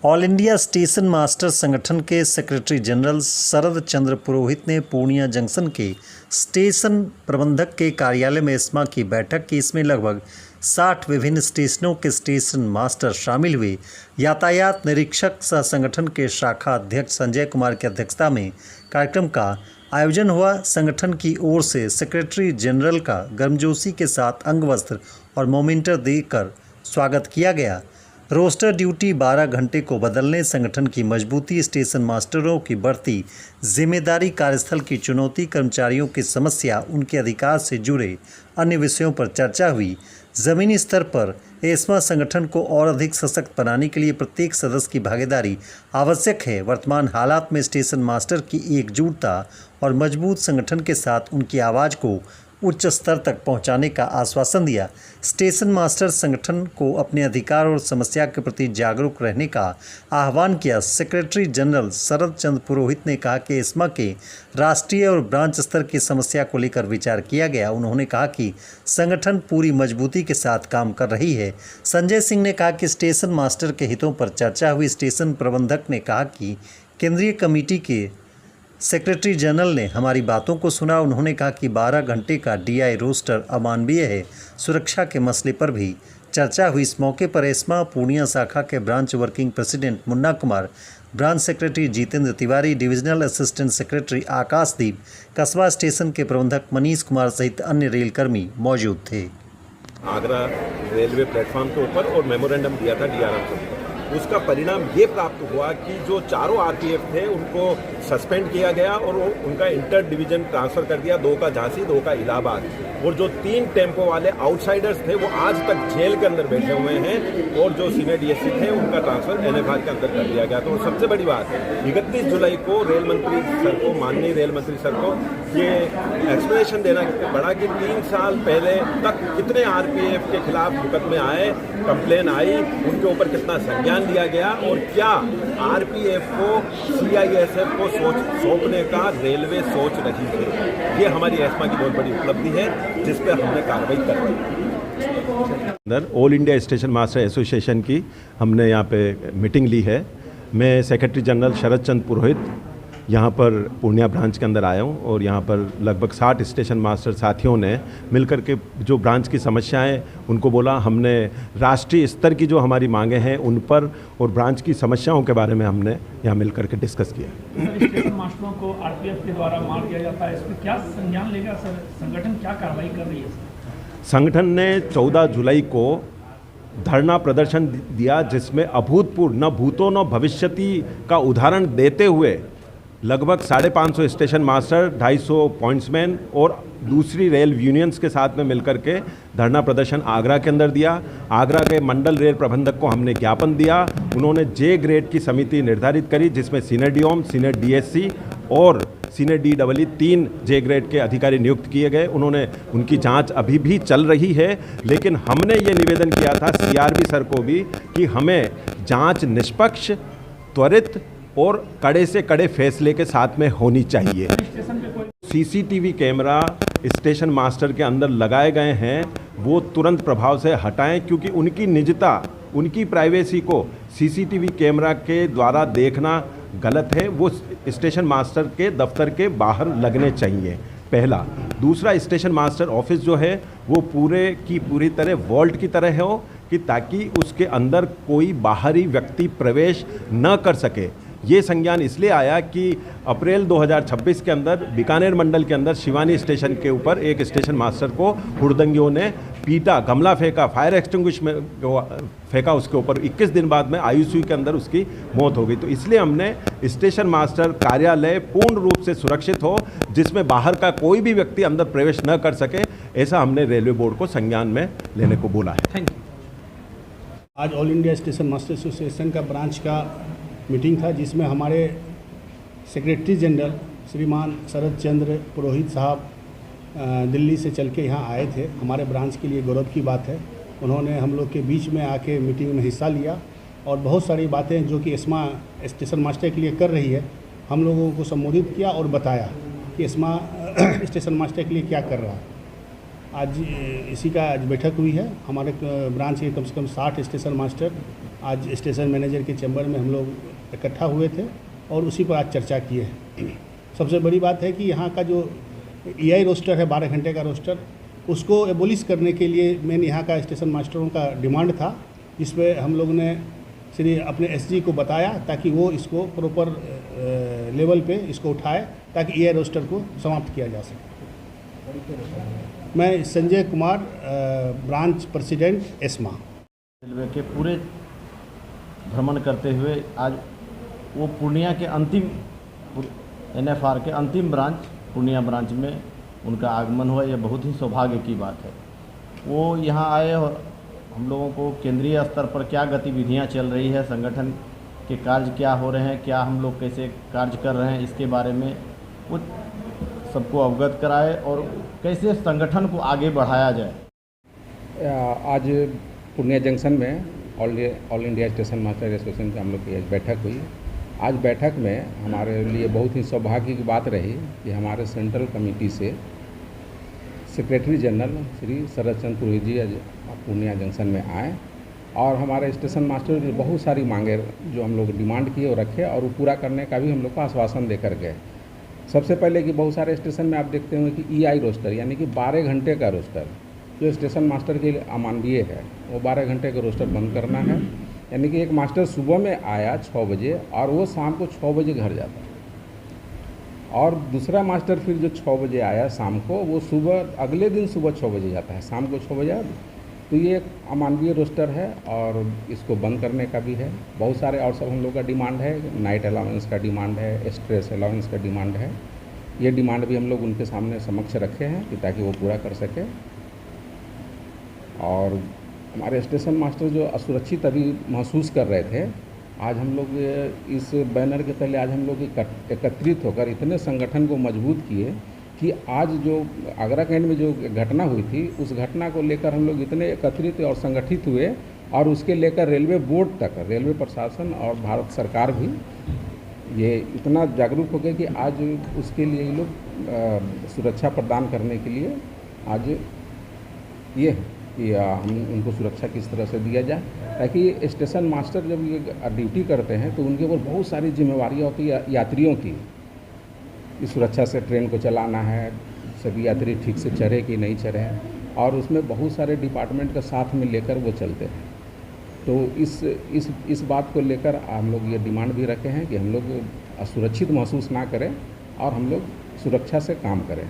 All India station master संगठन के secretary general शरद चंद्र पुरोहित ने पूर्णिया जंक्शन के स्टेशन प्रबंधक के कार्यालय में एस्मा की बैठक की। इसमें लगभग 60 विभिन्न स्टेशनों के स्टेशन मास्टर शामिल हुए। यातायात निरीक्षक सह संगठन के शाखा अध्यक्ष संजय कुमार की अध्यक्षता में कार्यक्रम का आयोजन हुआ। संगठन की ओर से सेक्रेटरी जनरल का गर्मजोशी के साथ अंग वस्त्र और मोमेंटर देकर स्वागत किया गया। रोस्टर ड्यूटी 12 घंटे को बदलने, संगठन की मजबूती, स्टेशन मास्टरों की बढ़ती जिम्मेदारी, कार्यस्थल की चुनौती, कर्मचारियों की समस्या, उनके अधिकार से जुड़े अन्य विषयों पर चर्चा हुई। ज़मीनी स्तर पर एस्मा संगठन को और अधिक सशक्त बनाने के लिए प्रत्येक सदस्य की भागीदारी आवश्यक है। वर्तमान हालात में स्टेशन मास्टर की एकजुटता और मजबूत संगठन के साथ उनकी आवाज़ को उच्च स्तर तक पहुंचाने का आश्वासन दिया। स्टेशन मास्टर संगठन को अपने अधिकार और समस्या के प्रति जागरूक रहने का आह्वान किया। सेक्रेटरी जनरल शरद चंद्र पुरोहित ने कहा कि एस्मा के राष्ट्रीय और ब्रांच स्तर की समस्या को लेकर विचार किया गया। उन्होंने कहा कि संगठन पूरी मजबूती के साथ काम कर रही है। संजय सिंह ने कहा कि स्टेशन मास्टर के हितों पर चर्चा हुई। स्टेशन प्रबंधक ने कहा कि केंद्रीय कमेटी के सेक्रेटरी जनरल ने हमारी बातों को सुना। उन्होंने कहा कि 12 घंटे का डीआई रोस्टर अमानवीय है। सुरक्षा के मसले पर भी चर्चा हुई। इस मौके पर एस्मा पूर्णिया शाखा के branch working president Munna Kumar, branch secretary Jitendra Tiwari, divisional assistant secretary Akashdeep, Kasba station के प्रबंधक मनीष कुमार सहित अन्य रेलकर्मी मौजूद थे। आगरा रेलवे प्लेटफॉर्म के ऊपर और मेमोरेंडम दिया था डीआरएम को। उसका परिणाम ये प्राप्त हुआ कि जो चारों आरपीएफ थे उनको सस्पेंड किया गया और उनका इंटर डिवीजन ट्रांसफ़र कर दिया, 2 का झांसी, 2 का इलाहाबाद। और जो 3 टेम्पो वाले आउटसाइडर्स थे वो आज तक जेल के अंदर बैठे हुए हैं और जो सीनियर डीएससी थे उनका ट्रांसफ़र एनएफआर के अंदर कर दिया गया। तो सबसे बड़ी बात 31 जुलाई को रेल मंत्री सर को, माननीय रेल मंत्री सर को ये एक्सप्लेनेशन देना पड़ा कि 3 साल पहले तक कितने आरपीएफ के खिलाफ मुकदमे आए, कंप्लेन आई, उनके ऊपर कितना संज्ञान लिया गया और क्या आरपीएफ को सीआईएसएफ को सौंपने का रेलवे सोच रही है। ये हमारी एस्मा की बहुत बड़ी उपलब्धि है जिस पर हमने कार्रवाई कर all India station master association की हमने यहाँ पे मीटिंग ली है। मैं सेक्रेटरी जनरल शरद चंद्र पुरोहित यहाँ पर पूर्णिया ब्रांच के अंदर आया हूँ और यहाँ पर लगभग 60 स्टेशन मास्टर साथियों ने मिलकर के जो ब्रांच की समस्याएं उनको बोला। हमने राष्ट्रीय स्तर की जो हमारी मांगे हैं उन पर और ब्रांच की समस्याओं के बारे में हमने यहाँ मिलकर के डिस्कस किया। स्टेशन मास्टरों को आरपीएफ के द्वारा मार दिया जाता है, इस पर क्या संज्ञान लेगा संगठन, क्या कार्रवाई कर रही है? संगठन ने 14 जुलाई को धरना प्रदर्शन दिया जिसमें अभूतपूर्व न भूतो न भविष्यति का उदाहरण देते हुए लगभग 550 स्टेशन मास्टर, 250 पॉइंट्समैन और दूसरी रेल यूनियंस के साथ में मिलकर के धरना प्रदर्शन आगरा के अंदर दिया। आगरा के मंडल रेल प्रबंधक को हमने ज्ञापन दिया। उन्होंने जे ग्रेड की समिति निर्धारित करी जिसमें सीनियर डीओम, सीनियर डीएससी और सीनियर डीडब्ल्यू 3 जे ग्रेड के अधिकारी नियुक्त किए गए। उनकी जांच अभी भी चल रही है, लेकिन हमने ये निवेदन किया था सीआरबी सर को भी कि हमें जांच निष्पक्ष, त्वरित और कड़े से कड़े फैसले के साथ में होनी चाहिए। सीसीटीवी कैमरा स्टेशन मास्टर के अंदर लगाए गए हैं वो तुरंत प्रभाव से हटाएं, क्योंकि उनकी निजता, उनकी प्राइवेसी को सीसीटीवी कैमरा के द्वारा देखना गलत है। वो स्टेशन मास्टर के दफ्तर के बाहर लगने चाहिए, पहला। दूसरा, स्टेशन मास्टर ऑफिस जो है वो पूरे की पूरी तरह वॉल्ट की तरह हो कि ताकि उसके अंदर कोई बाहरी व्यक्ति प्रवेश न कर सके। ये संज्ञान इसलिए आया कि अप्रैल 2026 के अंदर बीकानेर मंडल के अंदर शिवानी स्टेशन के ऊपर एक स्टेशन मास्टर को हुड़दंगियों ने पीटा, गमला फेंका, फायर एक्सटिंग्विशमेंट फेंका उसके ऊपर। 21 दिन बाद में आईसीयू के अंदर उसकी मौत हो गई। तो इसलिए हमने स्टेशन मास्टर कार्यालय पूर्ण रूप से सुरक्षित हो, जिसमें बाहर का कोई भी व्यक्ति अंदर प्रवेश न कर सके, ऐसा हमने रेलवे बोर्ड को संज्ञान में लेने को बोला है। Thank you. आज all India station master association का ब्रांच का मीटिंग था जिसमें हमारे सेक्रेटरी जनरल श्रीमान शरद चंद्र पुरोहित साहब दिल्ली से चल के यहाँ आए थे। हमारे ब्रांच के लिए गौरव की बात है। उन्होंने हम लोग के बीच में आके मीटिंग में हिस्सा लिया और बहुत सारी बातें जो कि एस्मा स्टेशन मास्टर के लिए कर रही है हम लोगों को संबोधित किया और बताया कि एस्मा स्टेशन मास्टर के लिए क्या कर रहा है। आज इसी का आज बैठक हुई है। हमारे ब्रांच के कम से कम 60 स्टेशन मास्टर आज स्टेशन मैनेजर के चैम्बर में हम लोग इकट्ठा हुए थे और उसी पर आज चर्चा किए हैं। सबसे बड़ी बात है कि यहाँ का जो EI रोस्टर है 12 घंटे का रोस्टर, उसको एबोलिश करने के लिए मेन यहाँ का स्टेशन मास्टरों का डिमांड था, जिसमें हम लोग ने श्री अपने SG को बताया ताकि वो इसको प्रॉपर लेवल पे इसको उठाए ताकि EI रोस्टर को समाप्त किया जा सके। मैं Sanjay Kumar, branch president ESMA. Railway के पूरे भ्रमण करते हुए आज वो पूर्णिया के अंतिम NFR के अंतिम ब्रांच पूर्णिया ब्रांच में उनका आगमन हुआ। यह बहुत ही सौभाग्य की बात है। वो यहाँ आए और हम लोगों को केंद्रीय स्तर पर क्या गतिविधियाँ चल रही है, संगठन के कार्य क्या हो रहे हैं, क्या हम लोग कैसे कार्य कर रहे हैं, इसके बारे में वो सबको अवगत कराए और कैसे संगठन को आगे बढ़ाया जाए। आज पूर्णिया जंक्शन में all India station master association की हम लोग की बैठक हुई। आज बैठक में हमारे लिए बहुत ही सौभाग्य की बात रही कि हमारे सेंट्रल कमेटी से सेक्रेटरी जनरल श्री शरद चंद्र पुरोहित जी आज पूर्णिया जंक्शन में आए और हमारे स्टेशन मास्टर ने बहुत सारी मांगे जो हम लोग डिमांड किए और रखे और वो पूरा करने का भी हम लोग को आश्वासन देकर गए। सबसे पहले कि बहुत सारे स्टेशन में आप देखते होंगे कि EI रोस्टर यानी कि 12 घंटे का रोस्टर जो स्टेशन मास्टर के लिए अमानवीय है, वो 12 घंटे का रोस्टर बंद करना है। यानी कि एक मास्टर सुबह में आया 6 बजे और वो शाम को 6 बजे घर जाता है, और दूसरा मास्टर फिर जो 6 बजे आया शाम को, वो सुबह अगले दिन सुबह 6 बजे जाता है, शाम को 6 बजे। तो ये एक अमानवीय रोस्टर है और इसको बंद करने का भी है। बहुत सारे और सब हम लोग का डिमांड है, नाइट अलाउंस का डिमांड है, स्ट्रेस अलाउंस का डिमांड है। ये डिमांड भी हम लोग उनके सामने समक्ष रखे हैं कि ताकि वो पूरा कर सके। और हमारे स्टेशन मास्टर जो असुरक्षित अभी महसूस कर रहे थे, आज हम लोग इस बैनर के तले आज हम लोग एकत्रित होकर इतने संगठन को मजबूत किए कि आज जो आगरा कैंट में जो घटना हुई थी, उस घटना को लेकर हम लोग इतने एकत्रित और संगठित हुए और उसके लेकर रेलवे बोर्ड तक, रेलवे प्रशासन और भारत सरकार भी ये इतना जागरूक हो गए कि आज उसके लिए लोग सुरक्षा प्रदान करने के लिए आज ये कि हम उनको सुरक्षा किस तरह से दिया जाए, ताकि स्टेशन मास्टर जब ये ड्यूटी करते हैं तो उनके ऊपर बहुत सारी जिम्मेवारियाँ होती है यात्रियों की। इस सुरक्षा से ट्रेन को चलाना है, सभी यात्री ठीक से चढ़े कि नहीं चढ़े, और उसमें बहुत सारे डिपार्टमेंट का साथ में लेकर वो चलते हैं। तो इस बात को लेकर हम लोग ये डिमांड भी रखे हैं कि हम लोग असुरक्षित महसूस ना करें और हम लोग सुरक्षा से काम करें।